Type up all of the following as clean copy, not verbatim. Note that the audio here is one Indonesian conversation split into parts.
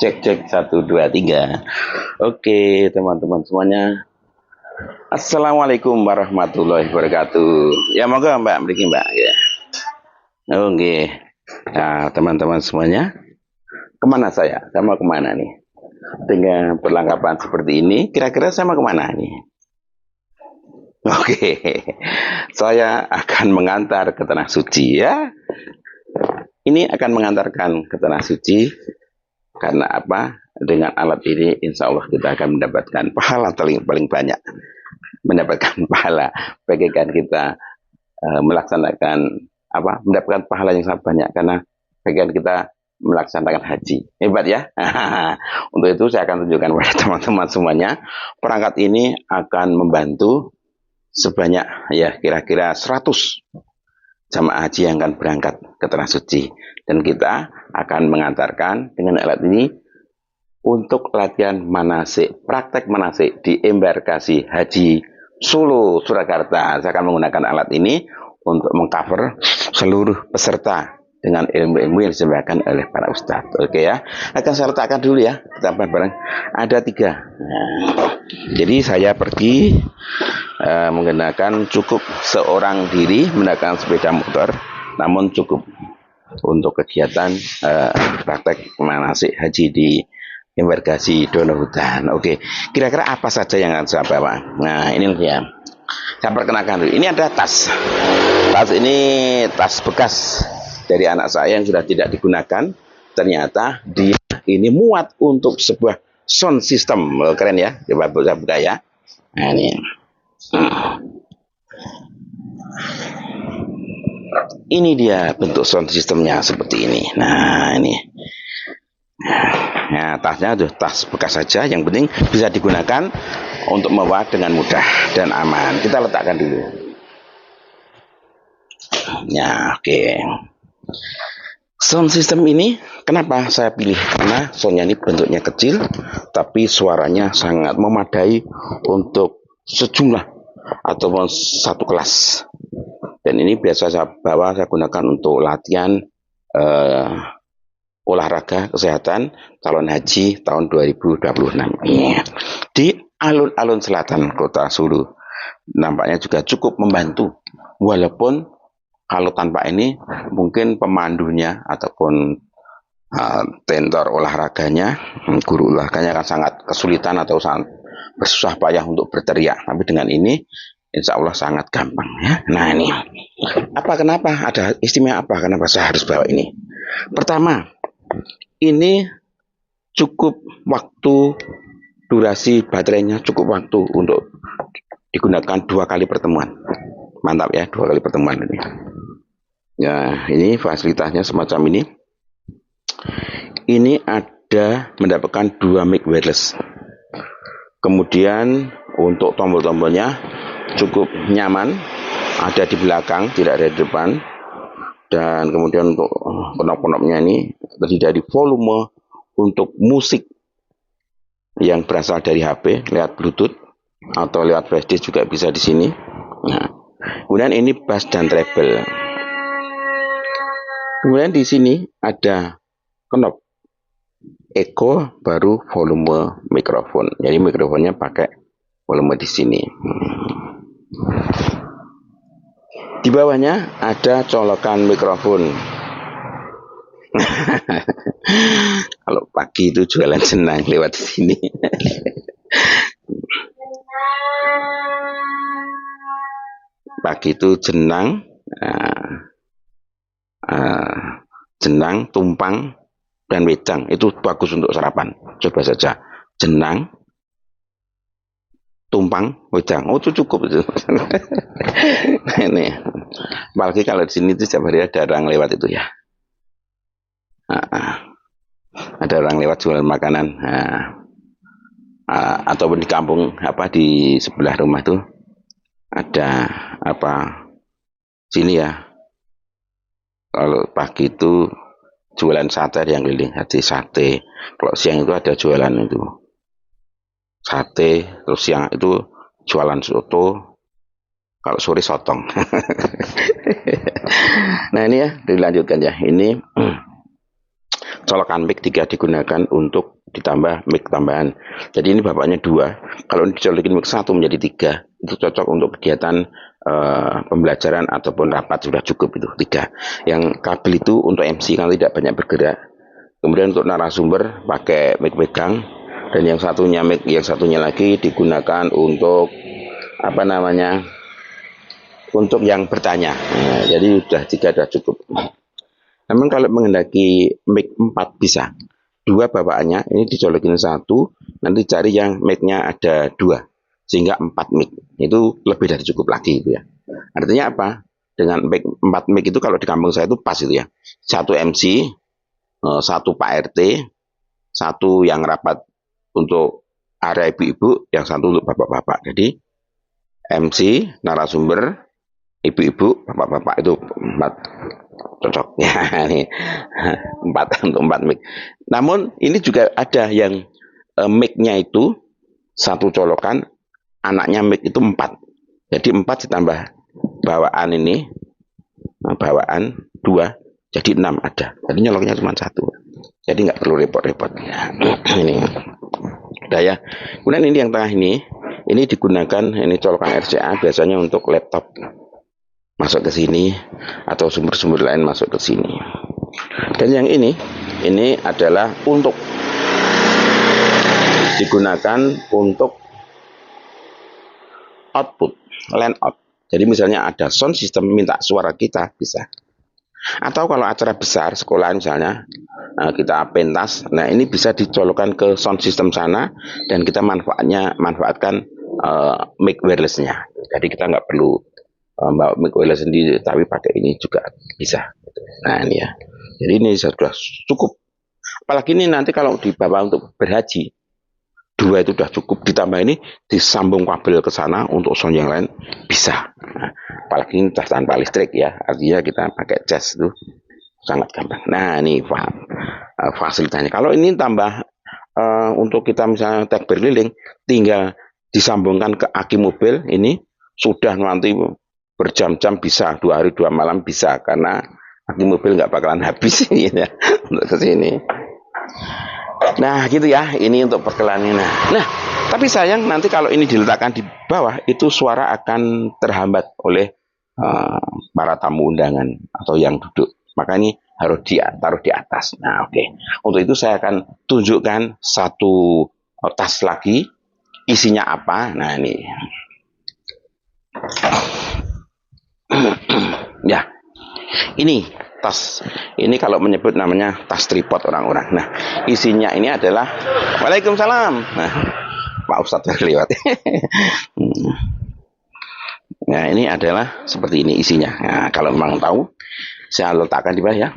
Cek cek 1 2 3. Oke teman-teman semuanya. Assalamualaikum warahmatullahi wabarakatuh. Ya monggo Mbak, mriki Mbak ya. Oke. Nah teman-teman semuanya, kemana saya? Saya mau kemana nih? Dengan perlengkapan seperti ini, kira-kira saya mau kemana nih? Oke, saya akan mengantar ke tanah suci ya. Ini akan mengantarkan ke tanah suci. Karena apa? Dengan alat ini insya Allah kita akan mendapatkan pahala paling banyak. Mendapatkan pahala bagaikan kita melaksanakan apa? Mendapatkan pahala yang sangat banyak karena bagaikan kita melaksanakan haji. Hebat ya. Untuk itu saya akan tunjukkan kepada teman-teman semuanya. Perangkat ini akan membantu sebanyak ya kira-kira 100 jamaah haji yang akan berangkat ke tanah suci, dan kita akan mengantarkan dengan alat ini untuk latihan manasik, praktek manasik di embarkasi haji Solo Surakarta. Saya akan menggunakan alat ini untuk mengcover seluruh peserta dengan ilmu-ilmu yang disampaikan oleh para ustadz. Oke ya, akan saya letakkan dulu ya, kita bareng. Ada 3. Jadi saya pergi menggunakan cukup seorang diri menggunakan sepeda motor, namun cukup untuk kegiatan praktek manasik haji di embarkasi Donohudan. Oke, kira-kira apa saja yang akan saya bawa? Nah ini dia. Saya perkenalkan dulu. Ini ada tas. Tas ini tas bekas dari anak saya yang sudah tidak digunakan. Ternyata dia ini muat untuk sebuah sound system. Keren ya. Coba saya buka ya. Nah ini. Ini dia bentuk sound systemnya seperti ini. Nah ini. Nah, tasnya tuh tas bekas saja, yang penting bisa digunakan untuk membawa dengan mudah dan aman. Kita letakkan dulu. Ya, oke. Sound system ini kenapa saya pilih? Karena soundnya ini bentuknya kecil, tapi suaranya sangat memadai untuk sejumlah ataupun satu kelas. Dan ini biasa saya bawa, saya gunakan untuk latihan olahraga kesehatan calon haji tahun 2026 di alun-alun selatan kota Solo. Nampaknya juga cukup membantu, walaupun kalau tanpa ini mungkin pemandunya ataupun tentor olahraganya, guru olahraganya akan sangat kesulitan atau sangat bersusah payah untuk berteriak. Tapi dengan ini insya Allah sangat gampang ya. Nah ini apa, kenapa ada istimewa apa, kenapa saya harus bawa ini? Pertama, ini cukup waktu, durasi baterainya cukup waktu untuk digunakan 2 kali pertemuan. Mantap ya, 2 kali pertemuan ini. Ya, ini fasilitasnya semacam ini. Ini ada mendapatkan 2 mic wireless. Kemudian untuk tombol-tombolnya cukup nyaman, ada di belakang, tidak ada di depan. Dan kemudian untuk knop-knopnya ini terdiri dari volume untuk musik yang berasal dari HP lewat Bluetooth atau lewat flash juga bisa di sini. Nah, kemudian ini bass dan treble. Kemudian di sini ada knop echo, baru volume mikrofon. Jadi mikrofonnya pakai volume di sini. Di bawahnya ada colokan mikrofon. Kalau pagi itu jualan senang lewat sini. Pagi itu jenang, jenang, tumpang, dan wedang. Itu bagus untuk sarapan. Coba saja. Jenang, tumpang, wedang. Oh itu cukup itu. Ini. Apalagi kalau di sini itu setiap hari ada orang lewat itu ya. Ada orang lewat jualan makanan. Ataupun di kampung apa di sebelah rumah tuh ada apa sini ya. Kalau pagi itu jualan sate yang keliling, jadi sate. Kalau siang itu ada jualan itu sate, terus siang itu jualan soto, kalau sore sotong. Nah ini ya, dilanjutkan ya. Ini colokan mic 3 digunakan untuk ditambah mic tambahan. Jadi ini bapaknya 2. Kalau dicolokin mic 1 menjadi 3, itu cocok untuk kegiatan pembelajaran ataupun rapat, sudah cukup itu 3. Yang kabel itu untuk MC kalau tidak banyak bergerak. Kemudian untuk narasumber pakai mic pegang, dan yang satunya mic, yang satunya lagi digunakan untuk apa namanya? Untuk yang bertanya. Nah, jadi sudah 3 sudah cukup. Namun kalau menghendaki mic 4 bisa. 2 bawaannya ini dicolokin 1, nanti cari yang mic-nya ada 2 sehingga 4 mic. Itu lebih dari cukup lagi itu ya. Artinya apa? Dengan mic 4 mic itu kalau di kampung saya itu pas itu ya. 1 MC, 1 Pak RT, 1 yang rapat untuk area ibu-ibu, yang 1 untuk bapak-bapak. Jadi MC, narasumber, ibu-ibu, bapak-bapak itu 4 cocok ya. Ini 4 untuk 4 mic. Namun ini juga ada yang mic-nya itu 1 colokan, anaknya mic itu 4. Jadi 4 ditambah bawaan ini, bawaan 2, jadi 6 ada. Jadi nyoloknya cuma 1. Jadi nggak perlu repot-repot. Ya. Ini udah ya. Kemudian ini yang tengah ini digunakan, ini colokan RCA biasanya untuk laptop masuk ke sini atau sumber-sumber lain masuk ke sini. Dan yang ini adalah untuk digunakan untuk output, line out. Jadi misalnya ada sound system minta suara kita bisa. Atau kalau acara besar sekolah misalnya kita pentas, nah ini bisa dicolokkan ke sound system sana dan kita manfaatkan mic wirelessnya. Jadi kita nggak perlu bawa mic wireless sendiri, tapi pakai ini juga bisa. Nah ini ya. Jadi ini sudah cukup. Apalagi ini nanti kalau dibawa untuk berhaji, 2 itu sudah cukup. Ditambah ini disambung kabel ke sana untuk sound yang lain bisa. Nah, apalagi ini tanpa listrik ya, artinya kita pakai cas itu sangat gampang. Nah ini fasilitasnya. Kalau ini tambah untuk kita misalnya tag berkeliling, tinggal disambungkan ke aki mobil, ini sudah nanti berjam-jam bisa, 2 hari 2 malam bisa, karena aki mobil nggak bakalan habis ya untuk ke sini. Nah gitu ya, ini untuk perkenalan. Nah tapi sayang nanti kalau ini diletakkan di bawah, itu suara akan terhambat oleh para tamu undangan atau yang duduk. Makanya harus ditaruh di atas. Nah oke. Untuk itu saya akan tunjukkan 1 tas lagi, isinya apa. Nah ini ya, ini tas, ini kalau menyebut namanya tas tripod orang-orang. Nah isinya ini adalah, waalaikumsalam. Nah Pak Ustadz terlewat. Nah ini adalah seperti ini isinya. Nah kalau memang tahu, saya letakkan di bawah ya.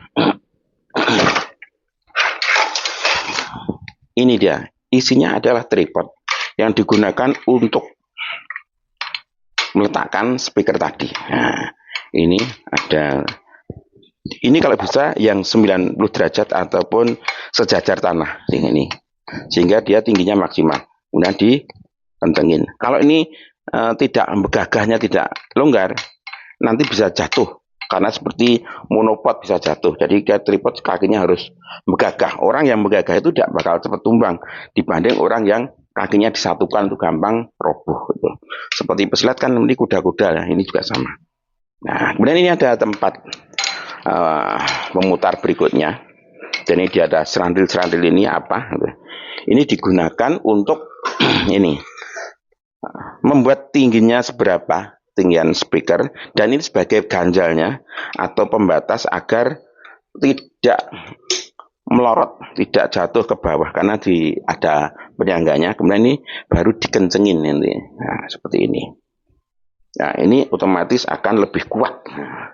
Ini dia, isinya adalah tripod yang digunakan untuk meletakkan speaker tadi. Nah ini ada, ini kalau bisa yang 90 derajat ataupun sejajar tanah ini, sehingga dia tingginya maksimal. Kemudian dikentengin. Kalau ini tidak gagahnya tidak longgar, nanti bisa jatuh karena seperti monopod bisa jatuh. Jadi tripod kakinya harus megagah. Orang yang megagah itu tidak bakal cepat tumbang dibanding orang yang kakinya disatukan itu gampang roboh gitu. Seperti pesilat kan ini kuda-kuda, nah, ini juga sama. Nah kemudian ini ada tempat memutar berikutnya. Dan ini dia ada serandil-serandil ini apa? Ini digunakan untuk ini membuat tingginya seberapa tinggian speaker, dan ini sebagai ganjalnya atau pembatas agar tidak melorot, tidak jatuh ke bawah karena ada penyangganya. Kemudian ini baru dikencengin nanti. Nah, seperti ini. Nah, ini otomatis akan lebih kuat. Nah,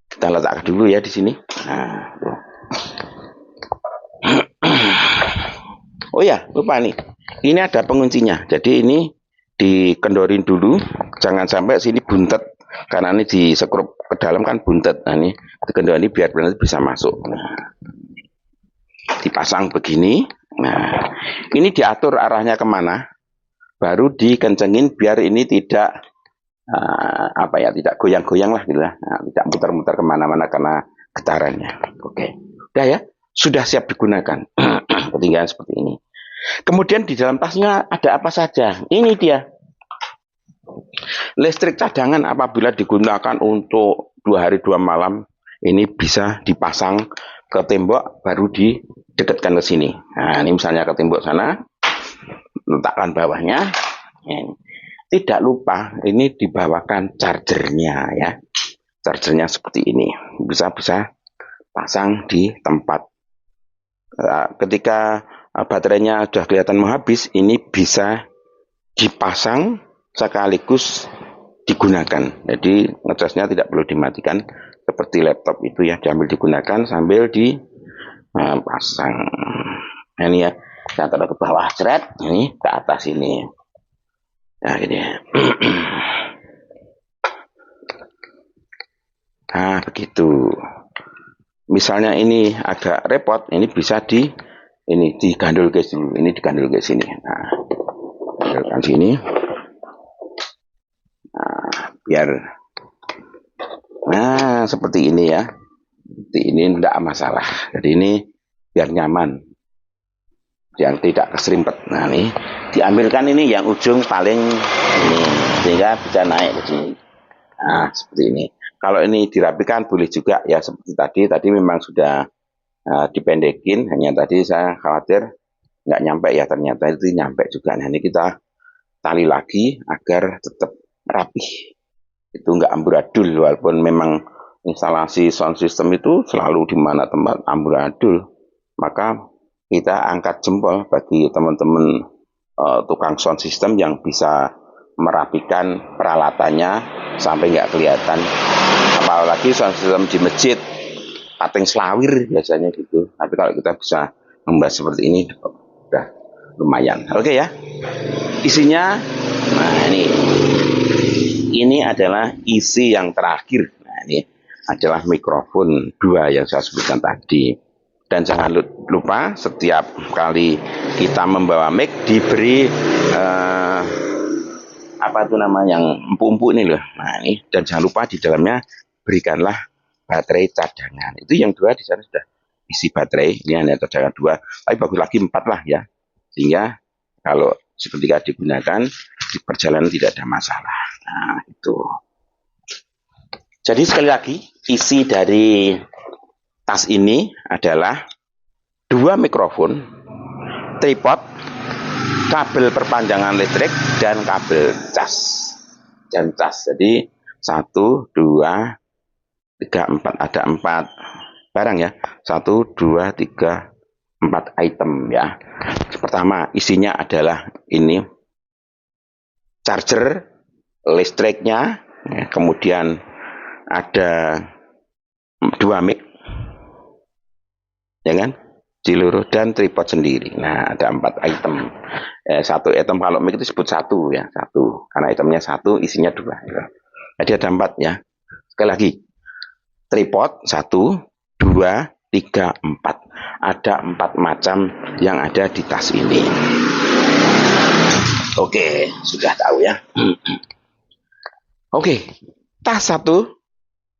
kita letakkan dulu ya di sini. Nah, oh ya, lupa nih. Ini ada penguncinya. Jadi ini dikendorin dulu, jangan sampai sini buntet karena ini disekrup ke dalam kan buntet. Nah ini dikendorin biar benar bisa masuk. Nah, dipasang begini. Nah ini diatur arahnya kemana, baru dikencengin biar ini tidak tidak goyang-goyang lah gitu lah. Nah, tidak muter-muter kemana-mana karena getarannya. Oke, udah ya. sudah siap digunakan. Ketinggian seperti ini. Kemudian di dalam tasnya ada apa saja? Ini dia. Listrik cadangan apabila digunakan untuk 2 hari 2 malam, ini bisa dipasang ke tembok, baru didekatkan ke sini. Nah, ini misalnya ke tembok sana, letakkan bawahnya. Tidak lupa ini dibawakan chargernya ya. Chargernya seperti ini. Bisa pasang di tempat. Ketika baterainya sudah kelihatan mau habis, ini bisa dipasang sekaligus digunakan. Jadi ngecasnya tidak perlu dimatikan seperti laptop itu ya, diambil digunakan sambil dipasang. Nah, ini ya, saya taruh ke bawah, seret, ini ke atas ini. Nah, ini. Nah, begitu. Misalnya ini agak repot, ini bisa digandul ke sini. Ini digandul ke sini. Nah, gandulkan sini. Nah, biar seperti ini ya. Seperti ini tidak masalah. Jadi ini biar nyaman. Yang tidak keserimpet. Nah, ini diambilkan ini yang ujung paling ini sehingga bisa naik ke sini. Nah, seperti ini. Kalau ini dirapikan boleh juga ya, seperti tadi memang sudah dipendekin, hanya tadi saya khawatir nggak nyampe ya, ternyata itu nyampe juga. Nah, ini kita tali lagi agar tetap rapih, itu nggak amburadul, walaupun memang instalasi sound system itu selalu di mana tempat amburadul. Maka kita angkat jempol bagi teman-teman tukang sound system yang bisa merapikan peralatannya sampai nggak kelihatan. Apalagi sound system di masjid pating selawir biasanya gitu. Tapi kalau kita bisa membahas seperti ini udah lumayan. Oke ya. Isinya, nah ini adalah isi yang terakhir. Nah, ini adalah mikrofon 2 yang saya sebutkan tadi. Dan jangan lupa setiap kali kita membawa mic diberi apa itu namanya yang empuk-empuk ini loh. Nah, ini, dan jangan lupa di dalamnya berikanlah baterai cadangan. Itu yang 2 di sana sudah isi baterai. Ini hanya cadangan 2, tapi bagus lagi 4 lah ya. Sehingga kalau seketika digunakan di perjalanan tidak ada masalah. Nah, itu. Jadi sekali lagi isi dari tas ini adalah 2 mikrofon, tripod, kabel perpanjangan listrik, dan kabel cas. Dan cas. Jadi 1, 2, 3, 4, ada 4 barang ya. 1, 2, 3, 4 item ya. Pertama isinya adalah ini charger listriknya, ya, kemudian ada 2 mic, ya kan, seluruh, dan tripod sendiri. Nah, ada 4 item. 1 item kalau mic itu disebut 1 ya, 1 karena itemnya 1, isinya 2 ya. Jadi ada 4 ya. Sekali lagi, tripod 1, 2, 3, 4. Ada 4 macam yang ada di tas ini. Oke, sudah tahu ya. Oke, tas 1,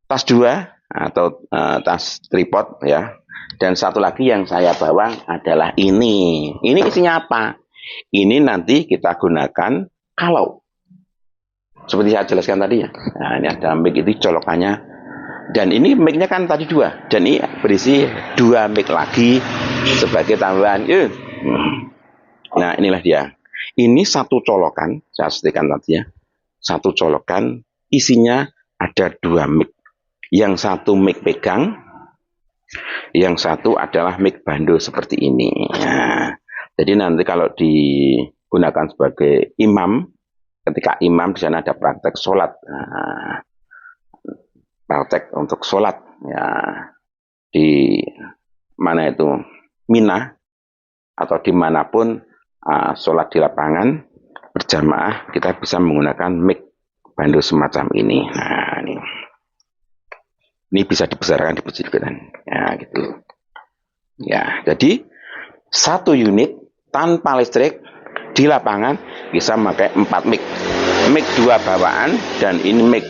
tas 2 atau tas tripod ya. Dan satu lagi yang saya bawa adalah ini. Ini isinya apa? Ini nanti kita gunakan kalau seperti saya jelaskan tadi ya. Nah, ini ada mic itu colokannya. Dan ini mic-nya kan tadi 2. Dan ini berisi 2 mic lagi sebagai tambahan. Nah, inilah dia. Ini 1 colokan, saya setrika tadi ya. 1 colokan isinya ada 2 mic. Yang 1 mic pegang, yang 1 adalah mic bando seperti ini. Nah, jadi nanti kalau digunakan sebagai imam, ketika imam di sana ada praktek sholat, praktek untuk sholat ya, di mana itu Mina atau dimanapun sholat di lapangan berjamaah, kita bisa menggunakan mic bando semacam ini. Nah, ini bisa dibesarkan, dikecilkan ya gitu ya. Jadi 1 unit tanpa listrik di lapangan bisa memakai 4 mic, mic 2 bawaan, dan ini mic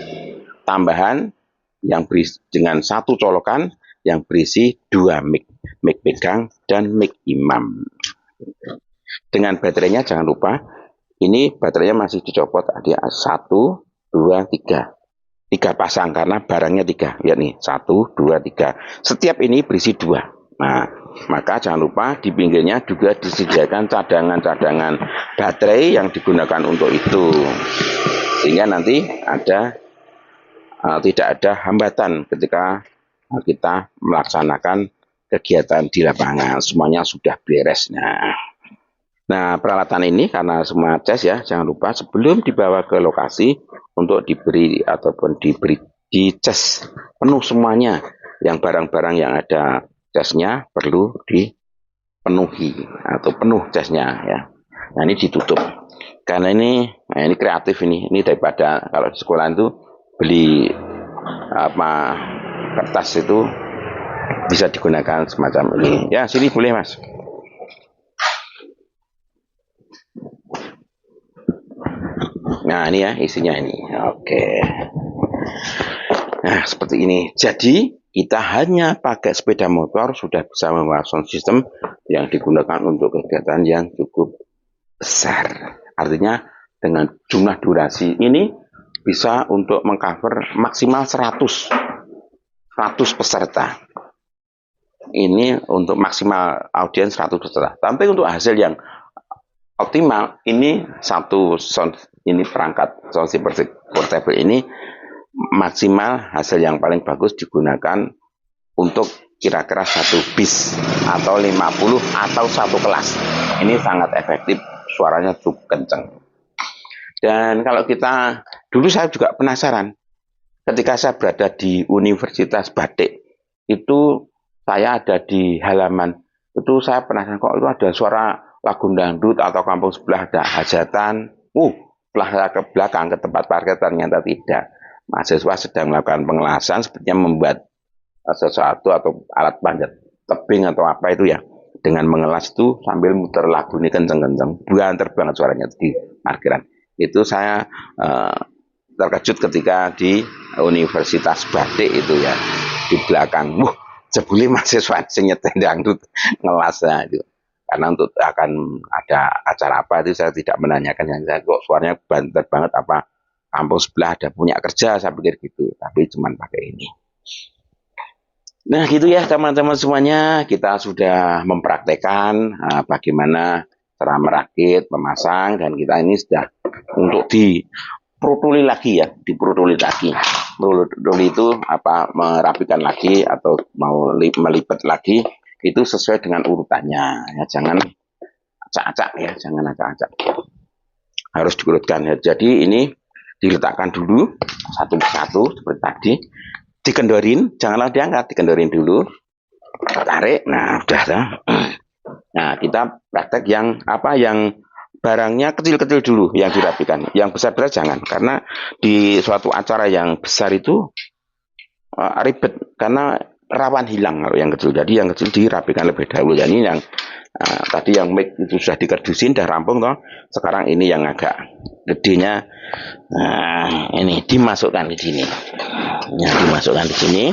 tambahan yang berisi dengan 1 colokan yang berisi 2 mic. mic pegang, dan mic imam. Dengan baterainya jangan lupa, ini baterainya masih dicopot, ada 1, 2, 3. 3 pasang karena barangnya 3. Lihat nih, 1, 2, 3. Setiap ini berisi 2. Nah, maka jangan lupa di pinggirnya juga disediakan cadangan-cadangan baterai yang digunakan untuk itu. Sehingga nanti tidak ada hambatan ketika kita melaksanakan kegiatan di lapangan. Semuanya sudah beres. Nah, peralatan ini karena semua cas ya, jangan lupa sebelum dibawa ke lokasi untuk diberi ataupun dicas penuh semuanya. Yang barang-barang yang ada casnya perlu dipenuhi atau penuh casnya ya. Nah, ini ditutup. Karena ini kreatif ini daripada kalau di sekolah itu beli kertas itu bisa digunakan semacam ini. Ya, sini boleh Mas. Nah, ini ya isinya ini. Oke. Nah, seperti ini. Jadi, kita hanya pakai sepeda motor sudah bisa membawa sound system yang digunakan untuk kegiatan yang cukup besar. Artinya, dengan jumlah durasi ini bisa untuk mengcover maksimal 100 peserta. Ini untuk maksimal audiens 100 peserta. Tapi untuk hasil yang optimal, ini perangkat sound portable ini maksimal hasil yang paling bagus digunakan untuk kira-kira 1 bis atau 50 atau 1 kelas. Ini sangat efektif, suaranya cukup kencang. Dan kalau dulu saya juga penasaran, ketika saya berada di Universitas Batik, itu saya ada di halaman, itu saya penasaran kok itu ada suara lagu dangdut atau kampung sebelah ada hajatan. Setelah saya ke belakang ke tempat parkir ternyata tidak. Mahasiswa sedang melakukan pengelasan, sepertinya membuat sesuatu atau alat panjat tebing atau apa itu ya. Dengan mengelas itu sambil muter lagu ini kenceng-kenceng, banter banget suaranya di parkiran. Itu saya terkejut ketika di Universitas Batik itu ya, di belakang. Jebule mahasiswa sing nyetel dangdut ngelas itu. Karena untuk akan ada acara apa itu saya tidak menanyakan, yang saya kok suaranya banter banget apa kampus sebelah ada punya kerja, saya pikir gitu, tapi cuma pakai ini. Nah gitu ya teman-teman semuanya, kita sudah mempraktekkan bagaimana cara merakit, memasang, dan kita ini sudah untuk diprotuli lagi ya, diprotuli lagi. Protuli itu merapikan lagi atau mau melipat lagi, itu sesuai dengan urutannya ya, jangan acak-acak ya, jangan acak-acak, harus diurutkan ya. Jadi ini diletakkan dulu satu persatu seperti tadi, dikendorin, janganlah diangkat, dikendorin dulu, tarik. Nah udah ya. Nah kita praktek yang barangnya kecil-kecil dulu yang dirapikan, yang besar-besar jangan, karena di suatu acara yang besar itu ribet karena rawan hilang kalau yang kecil. Jadi yang kecil dirapikan lebih dahulu. Jadi yang tadi yang mic itu sudah dikerdusin, dah rampung toh. Sekarang ini yang agak gedenya, ini dimasukkan di sini. Ya, dimasukkan di sini.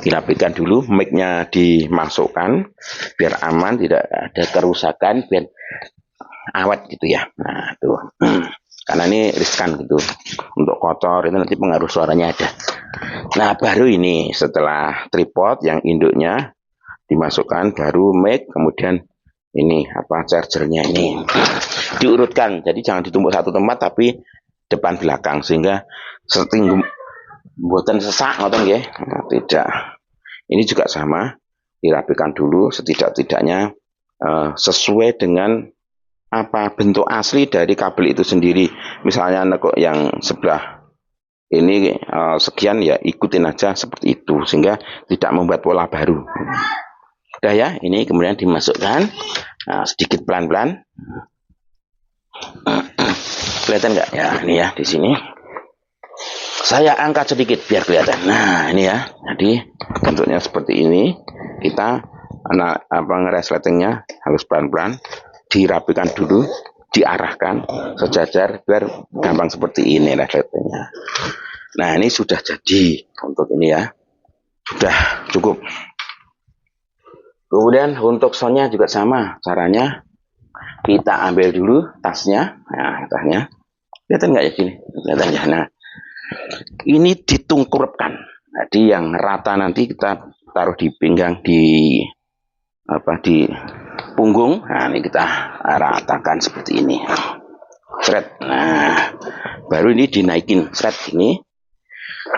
Dirapikan dulu, mic-nya dimasukkan biar aman, tidak ada kerusakan, biar awet gitu ya. Nah, tuh. Karena ini riskan gitu. Untuk kotor itu nanti pengaruh suaranya ada. Nah, baru ini setelah tripod yang induknya dimasukkan, baru mic, kemudian ini chargernya ini diurutkan. Jadi jangan ditumpuk satu tempat tapi depan belakang, sehingga setting buatan sesak ngoten nggih. Nah, tidak. Ini juga sama, dirapikan dulu setidak-tidaknya sesuai dengan bentuk asli dari kabel itu sendiri. Misalnya yang sebelah ini sekian ya, ikutin aja seperti itu sehingga tidak membuat pola baru. Udah ya, ini kemudian dimasukkan sedikit pelan-pelan. Kelihatan nggak ya? Ini ya di sini. Saya angkat sedikit biar kelihatan. Nah ini ya, jadi bentuknya seperti ini. Kita ngeresletingnya harus pelan-pelan, dirapikan dulu, diarahkan sejajar biar gampang seperti ini resletingnya. Nah ini sudah jadi untuk ini ya, sudah cukup. Kemudian untuk soundnya juga sama caranya. Kita ambil dulu tasnya. Nah, tasnya. Kelihatan nggak ya gini? Kelihatan ya. Nah, ini ditungkurupkan. Jadi yang rata nanti kita taruh di pinggang, di di punggung. Nah, ini kita ratakan seperti ini. Seret. Nah, baru ini dinaikin seret ini.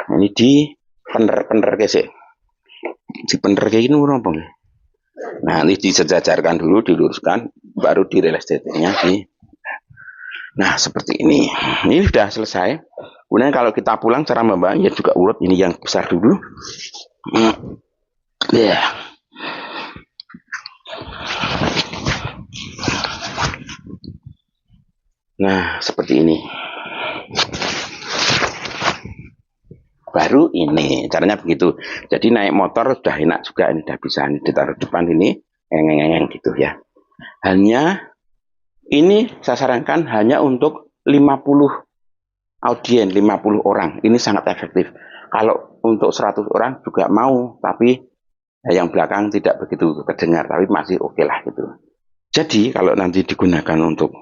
Nah, ini di pener gesek. Di pener kayak gini rompong. Nah, ini disejajarkan dulu, diluruskan, baru direles titiknya di. Nah, seperti ini. Ini sudah selesai. Kemudian kalau kita pulang cara membawa ya juga urut ini yang besar dulu. Ya. Nah, seperti ini. Baru ini caranya begitu. Jadi naik motor sudah enak juga, ini sudah bisa ini ditaruh depan ini, ngeng gitu ya. Hanya ini saya sarankan hanya untuk 50 audien, 50 orang. Ini sangat efektif. Kalau untuk 100 orang juga mau, tapi yang belakang tidak begitu terdengar, tapi masih oke lah gitu. Jadi kalau nanti digunakan untuk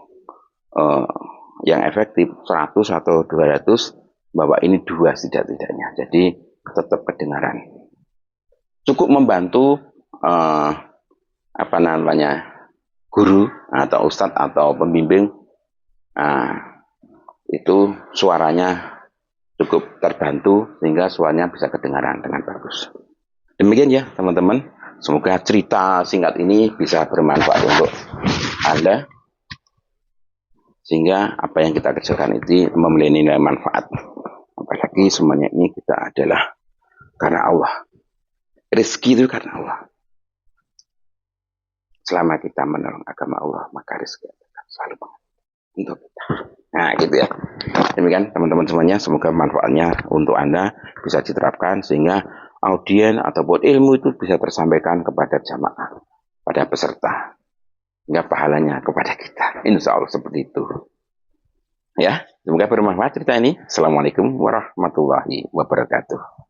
yang efektif 100 atau 200, bahwa ini 2 tidak-tidaknya. Jadi tetap kedengaran. Cukup membantu guru atau ustadz atau pembimbing, itu suaranya cukup terbantu sehingga suaranya bisa kedengaran dengan bagus. Demikian ya teman-teman. Semoga cerita singkat ini bisa bermanfaat untuk Anda, sehingga apa yang kita kerjakan itu memiliki nilai manfaat. Apalagi semuanya ini kita adalah karena Allah. Rezeki itu karena Allah. Selama kita menolong agama Allah, maka rezeki akan selalu untuk kita. Nah, gitu ya. Demikian teman-teman semuanya, semoga manfaatnya untuk Anda bisa diterapkan sehingga audien ataupun ilmu itu bisa tersampaikan kepada jamaah, pada peserta, hingga pahalanya kepada kita. Insya Allah seperti itu. Ya, semoga bermanfaat cerita ini. Assalamualaikum warahmatullahi wabarakatuh.